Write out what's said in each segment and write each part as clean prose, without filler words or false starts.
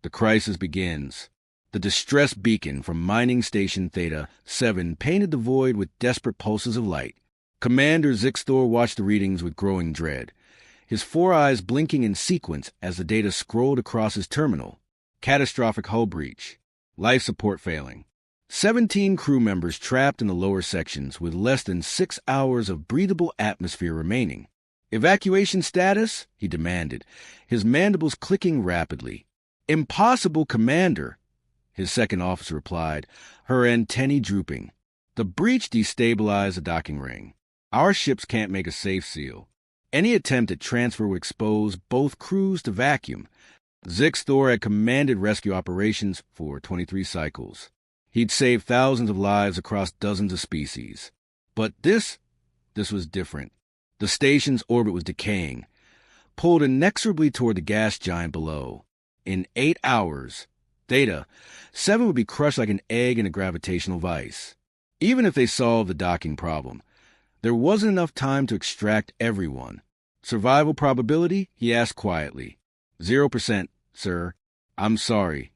The crisis begins. The distress beacon from Mining Station Theta 7 painted the void with desperate pulses of light. Commander Zixthor watched the readings with growing dread, his four eyes blinking in sequence as the data scrolled across his terminal. Catastrophic hull breach. Life support failing. 17 crew members trapped in the lower sections with less than 6 hours of breathable atmosphere remaining. Evacuation status? He demanded, his mandibles clicking rapidly. Impossible, Commander, his second officer replied, her antennae drooping. The breach destabilized the docking ring. Our ships can't make a safe seal. Any attempt at transfer would expose both crews to vacuum. Zixthor had commanded rescue operations for 23 cycles. He'd saved thousands of lives across dozens of species. But this was different. The station's orbit was decaying, pulled inexorably toward the gas giant below. In 8 hours, Theta 7 would be crushed like an egg in a gravitational vice. Even if they solved the docking problem, there wasn't enough time to extract everyone. Survival probability? He asked quietly. 0%, sir. I'm sorry.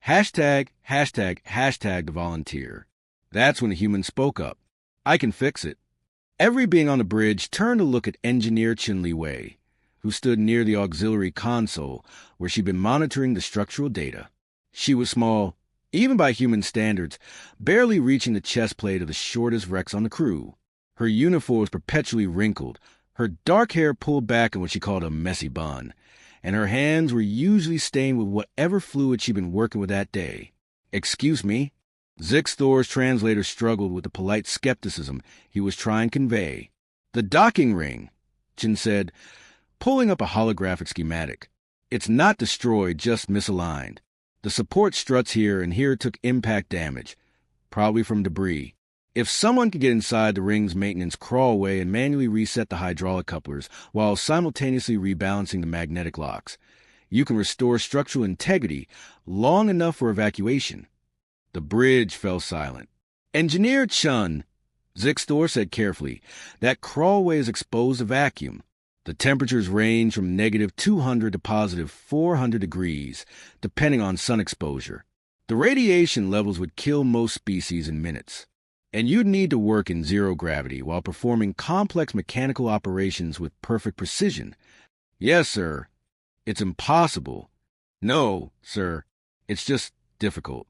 Hashtag the volunteer. That's when the human spoke up. I can fix it. Every being on the bridge turned to look at Engineer Chin-Li Wei, who stood near the auxiliary console where she'd been monitoring the structural data. She was small, even by human standards, barely reaching the chest plate of the shortest Rex on the crew. Her uniform was perpetually wrinkled, her dark hair pulled back in what she called a messy bun, and her hands were usually stained with whatever fluid she'd been working with that day. Excuse me? Zixthor's translator struggled with the polite skepticism he was trying to convey. The docking ring, Chin said, pulling up a holographic schematic. It's not destroyed, just misaligned. The support struts here and here took impact damage, probably from debris. If someone could get inside the ring's maintenance crawlway and manually reset the hydraulic couplers while simultaneously rebalancing the magnetic locks, you can restore structural integrity long enough for evacuation. The bridge fell silent. Engineer Chun, Zixthor said carefully, that crawlway is exposed to vacuum. The temperatures range from -200 to +400 degrees, depending on sun exposure. The radiation levels would kill most species in minutes. And you'd need to work in zero gravity while performing complex mechanical operations with perfect precision. Yes, sir. It's impossible. No, sir. It's just difficult.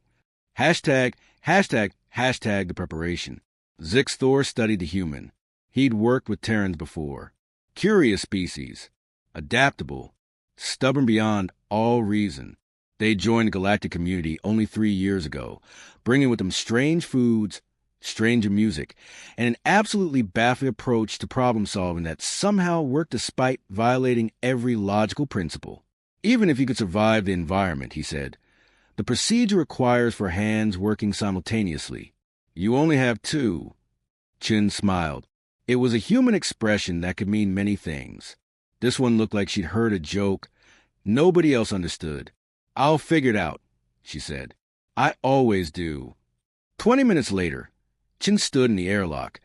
Hashtag the preparation. Zixthor studied the human. He'd worked with Terrans before. Curious species. Adaptable. Stubborn beyond all reason. They joined the galactic community only 3 years ago, bringing with them strange foods, stranger music, and an absolutely baffling approach to problem solving that somehow worked despite violating every logical principle. Even if you could survive the environment, he said, the procedure requires for hands working simultaneously. You only have 2. Chin smiled. It was a human expression that could mean many things. This one looked like she'd heard a joke nobody else understood. I'll figure it out, she said. I always do. 20 minutes later, Chin stood in the airlock,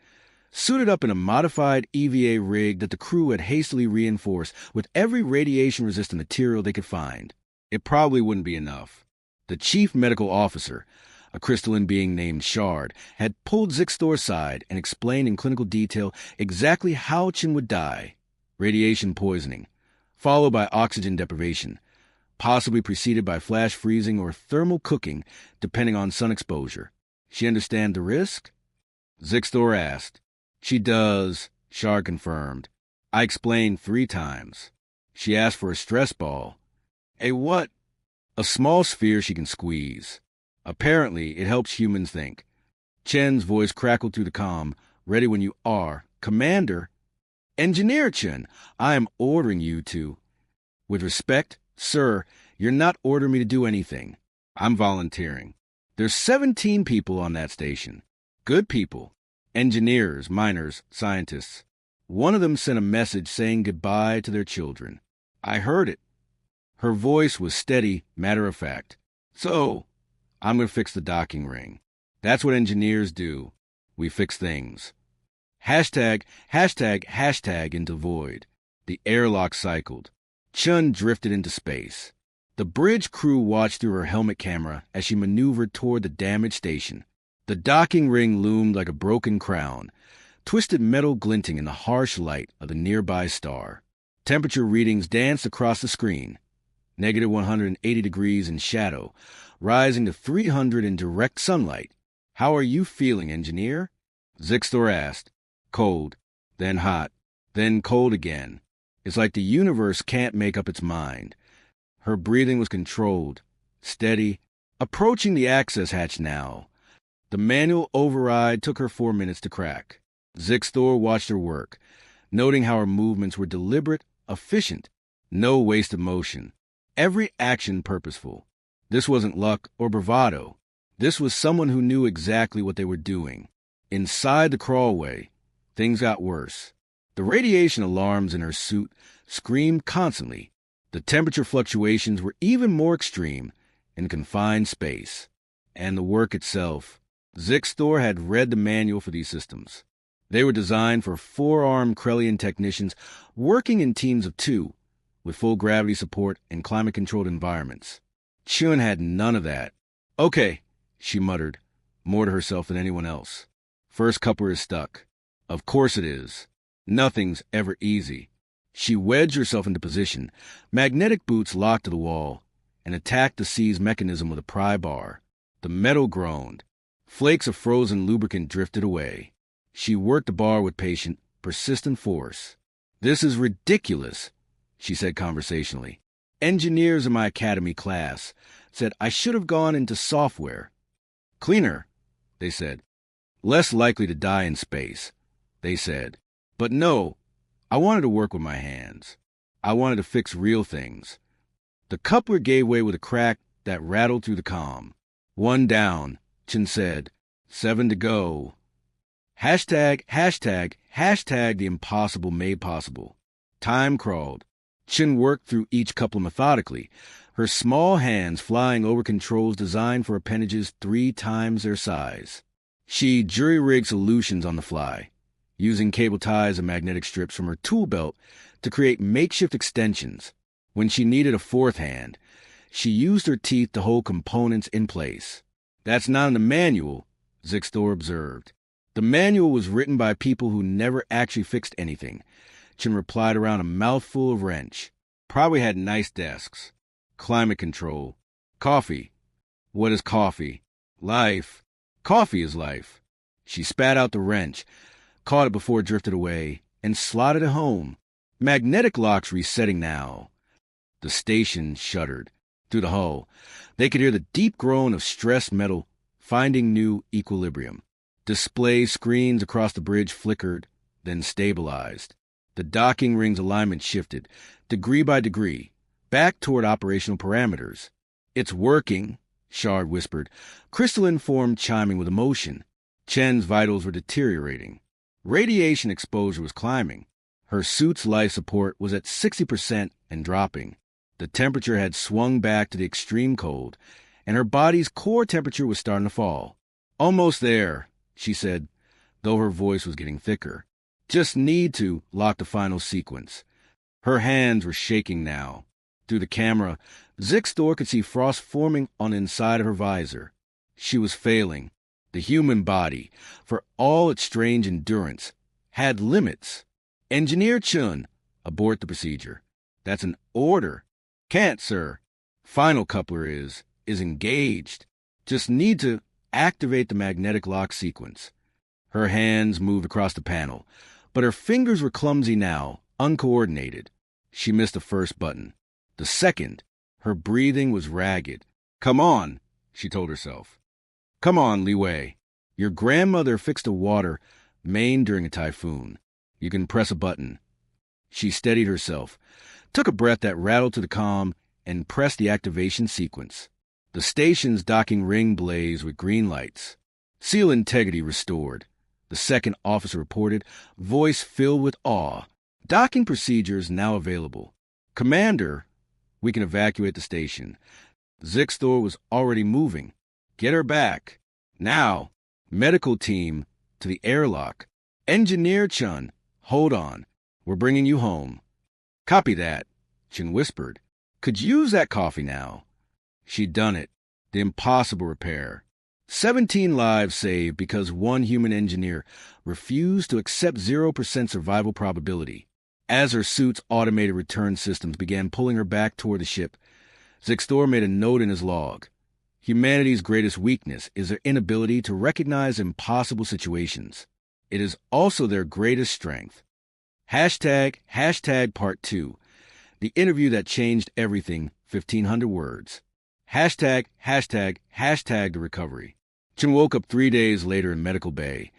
suited up in a modified EVA rig that the crew had hastily reinforced with every radiation-resistant material they could find. It probably wouldn't be enough. The chief medical officer, a crystalline being named Shard, had pulled Zixthor aside and explained in clinical detail exactly how Chin would die. Radiation poisoning, followed by oxygen deprivation, possibly preceded by flash freezing or thermal cooking, depending on sun exposure. She understand the risk? Zixthor asked. She does, Shard confirmed. I explained 3 times. She asked for a stress ball. A what? A small sphere she can squeeze. Apparently, it helps humans think. Chen's voice crackled through the comm. Ready when you are. Commander? Engineer Chen, I am ordering you to. With respect, sir, you're not ordering me to do anything. I'm volunteering. There's 17 people on that station. Good people. Engineers, miners, scientists. One of them sent a message saying goodbye to their children. I heard it. Her voice was steady, matter-of-fact. So, I'm going to fix the docking ring. That's what engineers do. We fix things. Hashtag into void. The airlock cycled. Chun drifted into space. The bridge crew watched through her helmet camera as she maneuvered toward the damaged station. The docking ring loomed like a broken crown, twisted metal glinting in the harsh light of the nearby star. Temperature readings danced across the screen. Negative 180 degrees in shadow, rising to 300 in direct sunlight. "How are you feeling, engineer?" Zixtor asked. "Cold, then hot, then cold again. It's like the universe can't make up its mind." Her breathing was controlled, steady, approaching the access hatch now. The manual override took her 4 minutes to crack. Zixtor watched her work, noting how her movements were deliberate, efficient, no waste of motion. Every action purposeful. This wasn't luck or bravado. This was someone who knew exactly what they were doing. Inside the crawlway, things got worse. The radiation alarms in her suit screamed constantly. The temperature fluctuations were even more extreme in confined space. And the work itself. Zixtor had read the manual for these systems. They were designed for four-armed Krellian technicians working in teams of 2, with full gravity support and climate-controlled environments. Chun had none of that. "Okay," she muttered, more to herself than anyone else. "First coupler is stuck." "Of course it is. Nothing's ever easy." She wedged herself into position, magnetic boots locked to the wall, and attacked the seize mechanism with a pry bar. The metal groaned. Flakes of frozen lubricant drifted away. She worked the bar with patient, persistent force. "This is ridiculous," she said conversationally. "Engineers in my academy class said I should have gone into software. Cleaner, they said. Less likely to die in space, they said. But no, I wanted to work with my hands. I wanted to fix real things." The coupler gave way with a crack that rattled through the comm. "One down," Chin said. 7 to go. Hashtag the impossible made possible. Time crawled. Chin worked through each coupler methodically, her small hands flying over controls designed for appendages 3 times their size. She jury-rigged solutions on the fly, using cable ties and magnetic strips from her tool belt to create makeshift extensions. When she needed a fourth hand, she used her teeth to hold components in place. "That's not in the manual," Zixtor observed. "The manual was written by people who never actually fixed anything," Chin replied around a mouthful of wrench. "Probably had nice desks. Climate control. Coffee. What is coffee? Life. Coffee is life." She spat out the wrench, caught it before it drifted away, and slotted it home. Magnetic locks resetting now. The station shuddered. Through the hull, they could hear the deep groan of stressed metal finding new equilibrium. Display screens across the bridge flickered, then stabilized. The docking ring's alignment shifted, degree by degree, back toward operational parameters. "It's working," Shard whispered, crystalline form chiming with emotion. Chen's vitals were deteriorating. Radiation exposure was climbing. Her suit's life support was at 60% and dropping. The temperature had swung back to the extreme cold, and her body's core temperature was starting to fall. "Almost there," she said, though her voice was getting thicker. "Just need to lock the final sequence." Her hands were shaking now. Through the camera, Zixtor could see frost forming on the inside of her visor. She was failing. The human body, for all its strange endurance, had limits. "Engineer Chun, abort the procedure." "That's an order." "Can't, sir. Final coupler is engaged. Just need to activate the magnetic lock sequence." Her hands moved across the panel, but her fingers were clumsy now, uncoordinated. She missed the first button. The second, her breathing was ragged. "Come on," she told herself. "Come on, Li Wei. Your grandmother fixed a water main during a typhoon. You can press a button." She steadied herself, took a breath that rattled to the comm, and pressed the activation sequence. The station's docking ring blazed with green lights. "Seal integrity restored," the second officer reported, voice filled with awe. "Docking procedures now available. Commander, we can evacuate the station." Zixtor was already moving. "Get her back. Now. Medical team to the airlock. Engineer Chun, hold on. We're bringing you home." "Copy that," Chin whispered. Could use that coffee now. She'd done it. The impossible repair. 17 lives saved because one human engineer refused to accept 0% survival probability. As her suit's automated return systems began pulling her back toward the ship, Zixtor made a note in his log. Humanity's greatest weakness is their inability to recognize impossible situations. It is also their greatest strength. Hashtag part 2. The interview that changed everything, 1,500 words. Hashtag the recovery. Chen woke up 3 days later in medical bay,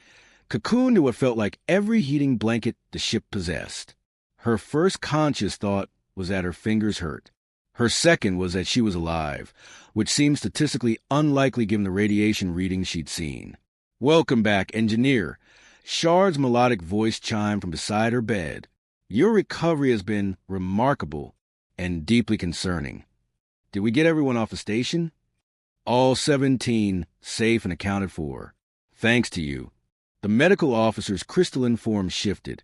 cocooned to what felt like every heating blanket the ship possessed. Her first conscious thought was that her fingers hurt. Her second was that she was alive, which seemed statistically unlikely given the radiation readings she'd seen. "Welcome back, engineer." Shard's melodic voice chimed from beside her bed. "Your recovery has been remarkable and deeply concerning. Did we get everyone off the station?" "All 17 safe and accounted for. Thanks to you." The medical officer's crystalline form shifted,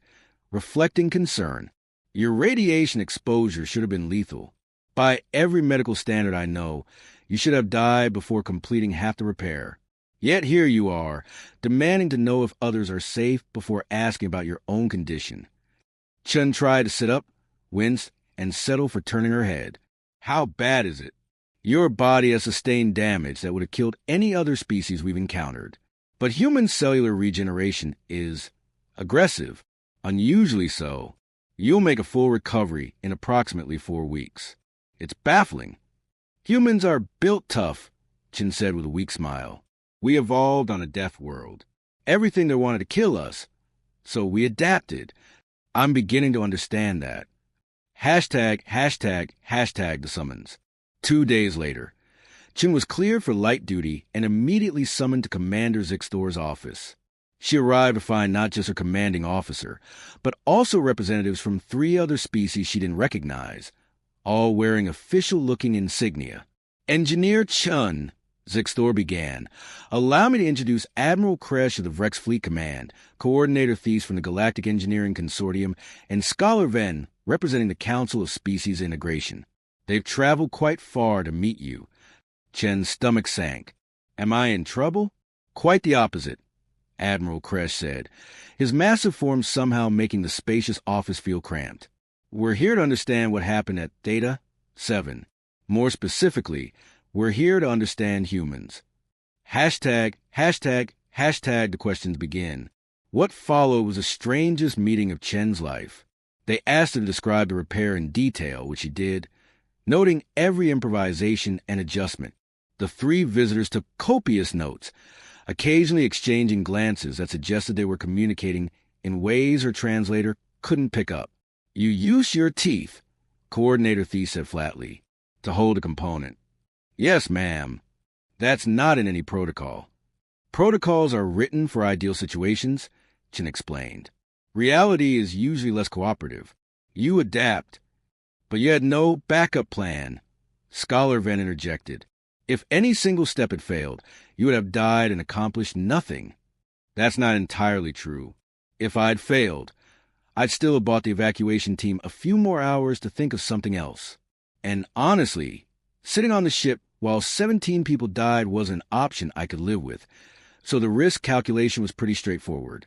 reflecting concern. "Your radiation exposure should have been lethal. By every medical standard I know, you should have died before completing half the repair. Yet here you are, demanding to know if others are safe before asking about your own condition." Chun tried to sit up, winced, and settled for turning her head. "How bad is it?" "Your body has sustained damage that would have killed any other species we've encountered. But human cellular regeneration is aggressive, unusually so. You'll make a full recovery in approximately 4 weeks. It's baffling." "Humans are built tough," Chin said with a weak smile. "We evolved on a death world. Everything there wanted to kill us, so we adapted. I'm beginning to understand that." Hashtag the summons. 2 days later, Chin was cleared for light duty and immediately summoned to Commander Zixtor's office. She arrived to find not just her commanding officer, but also representatives from 3 other species she didn't recognize, all wearing official-looking insignia. "Engineer Chun," Zixtor began, "allow me to introduce Admiral Kresh of the Vrex Fleet Command, Coordinator Thies from the Galactic Engineering Consortium, and Scholar Ven, representing the Council of Species Integration. They've traveled quite far to meet you." Chen's stomach sank. "Am I in trouble?" "Quite the opposite," Admiral Kresh said, his massive form somehow making the spacious office feel cramped. "We're here to understand what happened at Theta 7. More specifically, we're here to understand humans." Hashtag the questions begin. What followed was the strangest meeting of Chen's life. They asked her to describe the repair in detail, which she did, noting every improvisation and adjustment. The 3 visitors took copious notes, occasionally exchanging glances that suggested they were communicating in ways her translator couldn't pick up. "You use your teeth," Coordinator Thies said flatly, "to hold a component." "Yes, ma'am. That's not in any protocol. Protocols are written for ideal situations," Chin explained. "Reality is usually less cooperative. You adapt. But you had no backup plan," Scholar Ven interjected. "If any single step had failed, you would have died and accomplished nothing." "That's not entirely true. If I'd failed, I'd still have bought the evacuation team a few more hours to think of something else. And honestly, sitting on the ship while 17 people died was an option I could live with, so the risk calculation was pretty straightforward."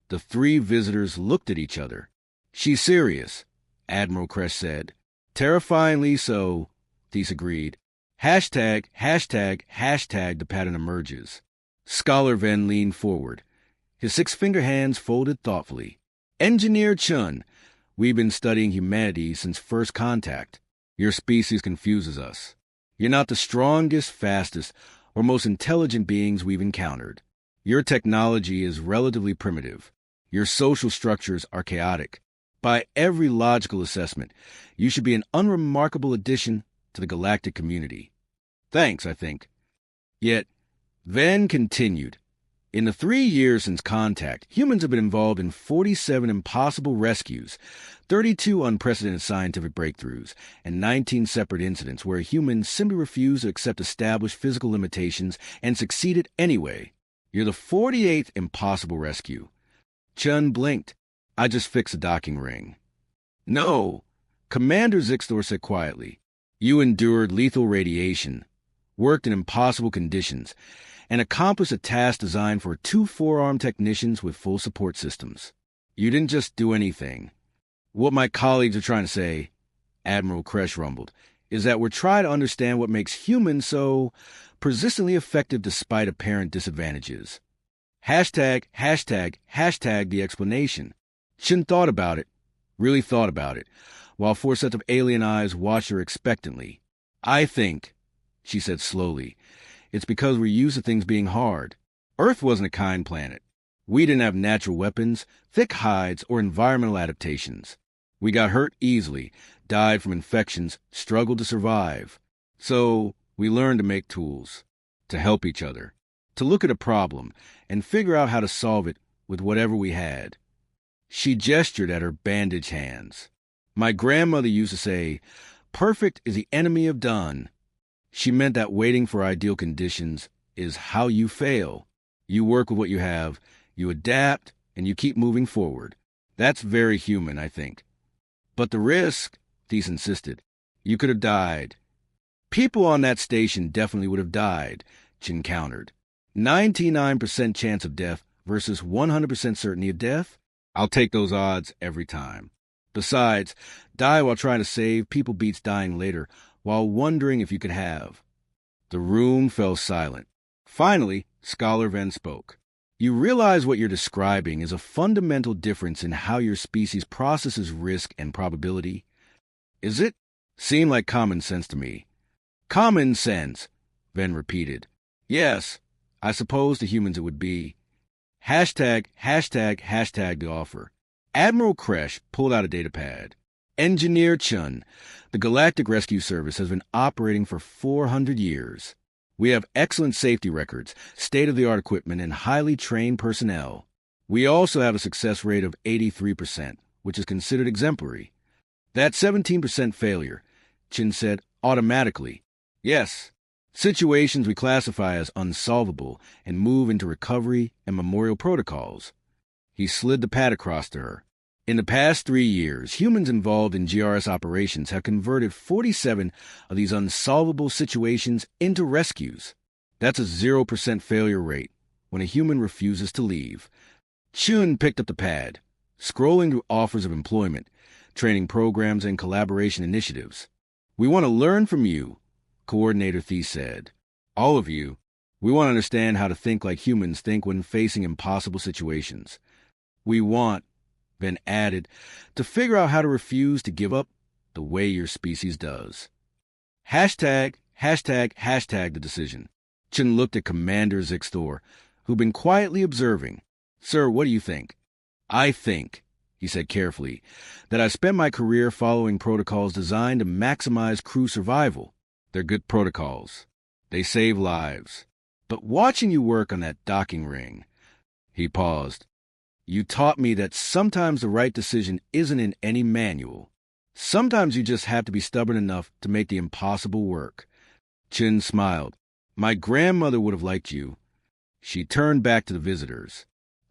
The 3 visitors looked at each other. "She's serious," Admiral Kresh said. "Terrifyingly so," Thies agreed. Hashtag the pattern emerges. Scholar Ven leaned forward, his 6-finger hands folded thoughtfully. "Engineer Chun, we've been studying humanity since first contact. Your species confuses us. You're not the strongest, fastest, or most intelligent beings we've encountered. Your technology is relatively primitive. Your social structures are chaotic. By every logical assessment, you should be an unremarkable addition to the galactic community." "Thanks, I think." Yet, Ven continued. "In the 3 years since contact, humans have been involved in 47 impossible rescues, 32 unprecedented scientific breakthroughs, and 19 separate incidents where humans simply refused to accept established physical limitations and succeeded anyway. You're the 48th impossible rescue." Chun blinked. "I just fixed a docking ring." "No," Commander Zixtor said quietly. You endured lethal radiation, worked in impossible conditions, and accomplished a task designed for 2 four-arm technicians with full support systems. You didn't just do anything. What my colleagues are trying to say, Admiral Kresh rumbled, is that we're trying to understand what makes humans so persistently effective despite apparent disadvantages. Hashtag the explanation. Chin thought about it, really thought about it, while 4 sets of alien eyes watched her expectantly. I think, she said slowly, it's because we're used to things being hard. Earth wasn't a kind planet. We didn't have natural weapons, thick hides, or environmental adaptations. We got hurt easily, died from infections, struggled to survive. So we learned to make tools, to help each other, to look at a problem and figure out how to solve it with whatever we had. She gestured at her bandaged hands. My grandmother used to say, perfect is the enemy of done. She meant that waiting for ideal conditions is how you fail. You work with what you have, you adapt, and you keep moving forward. That's very human, I think. But the risk, Thies insisted. You could have died. People on that station definitely would have died, Chin countered. 99% chance of death versus 100% certainty of death? I'll take those odds every time. Besides, die while trying to save people beats dying later while wondering if you could have. The room fell silent. Finally, Scholar Venn spoke. You realize what you're describing is a fundamental difference in how your species processes risk and probability? Is it? Seemed like common sense to me. Common sense, Venn repeated. Yes, I suppose to humans it would be. Hashtag the offer. Admiral Kresh pulled out a datapad. Engineer Chun, the Galactic Rescue Service has been operating for 400 years. We have excellent safety records, state-of-the-art equipment, and highly trained personnel. We also have a success rate of 83%, which is considered exemplary. That 17% failure, Chin said automatically. Yes, situations we classify as unsolvable and move into recovery and memorial protocols. He slid the pad across to her. In the past 3 years, humans involved in GRS operations have converted 47 of these unsolvable situations into rescues. That's a 0% failure rate when a human refuses to leave. Chun picked up the pad, scrolling through offers of employment, training programs, and collaboration initiatives. We want to learn from you, Coordinator Thies said. All of you. We want to understand how to think like humans think when facing impossible situations. We want, Ben added, to figure out how to refuse to give up the way your species does. Hashtag the decision. Chin looked at Commander Zixthor, who'd been quietly observing. Sir, what do you think? I think, he said carefully, that I spent my career following protocols designed to maximize crew survival. They're good protocols. They save lives. But watching you work on that docking ring, he paused. You taught me that sometimes the right decision isn't in any manual. Sometimes you just have to be stubborn enough to make the impossible work. Chin smiled. My grandmother would have liked you. She turned back to the visitors.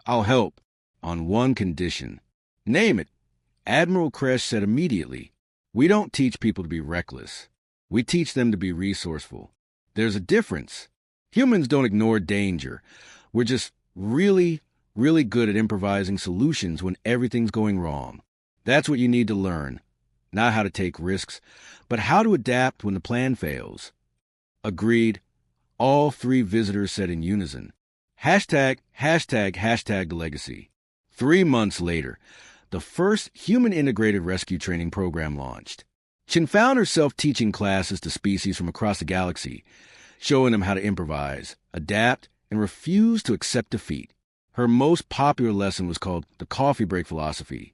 I'll help, on one condition. Name it. Admiral Kresh said immediately. We don't teach people to be reckless. We teach them to be resourceful. There's a difference. Humans don't ignore danger. We're just really good at improvising solutions when everything's going wrong. That's what you need to learn. Not how to take risks, but how to adapt when the plan fails. Agreed. All 3 visitors said in unison. Hashtag the legacy. 3 months later, the first human-integrated rescue training program launched. Chin found herself teaching classes to species from across the galaxy, showing them how to improvise, adapt, and refuse to accept defeat. Her most popular lesson was called the coffee break philosophy.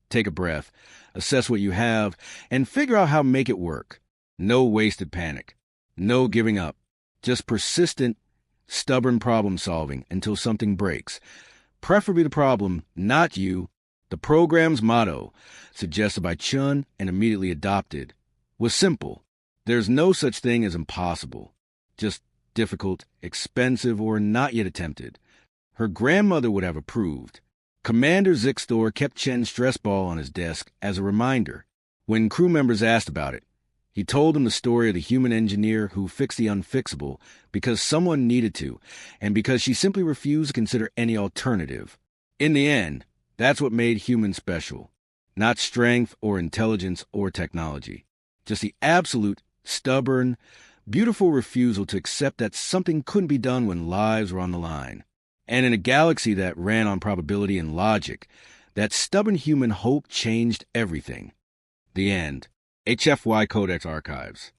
Take a breath, assess what you have, and figure out how to make it work. No wasted panic. No giving up. Just persistent, stubborn problem solving until something breaks. Preferably the problem, not you. The program's motto, suggested by Chun and immediately adopted, was simple. There's no such thing as impossible. Just difficult, expensive, or not yet attempted. Her grandmother would have approved. Commander Zixthor kept Chen's stress ball on his desk as a reminder. When crew members asked about it, He told them the story of the human engineer who fixed the unfixable because someone needed to, and because she simply refused to consider any alternative. In the end, that's what made humans special. Not strength or intelligence or technology. Just the absolute, stubborn, beautiful refusal to accept that something couldn't be done when lives were on the line. And in a galaxy that ran on probability and logic, that stubborn human hope changed everything. The end. HFY Codex Archives.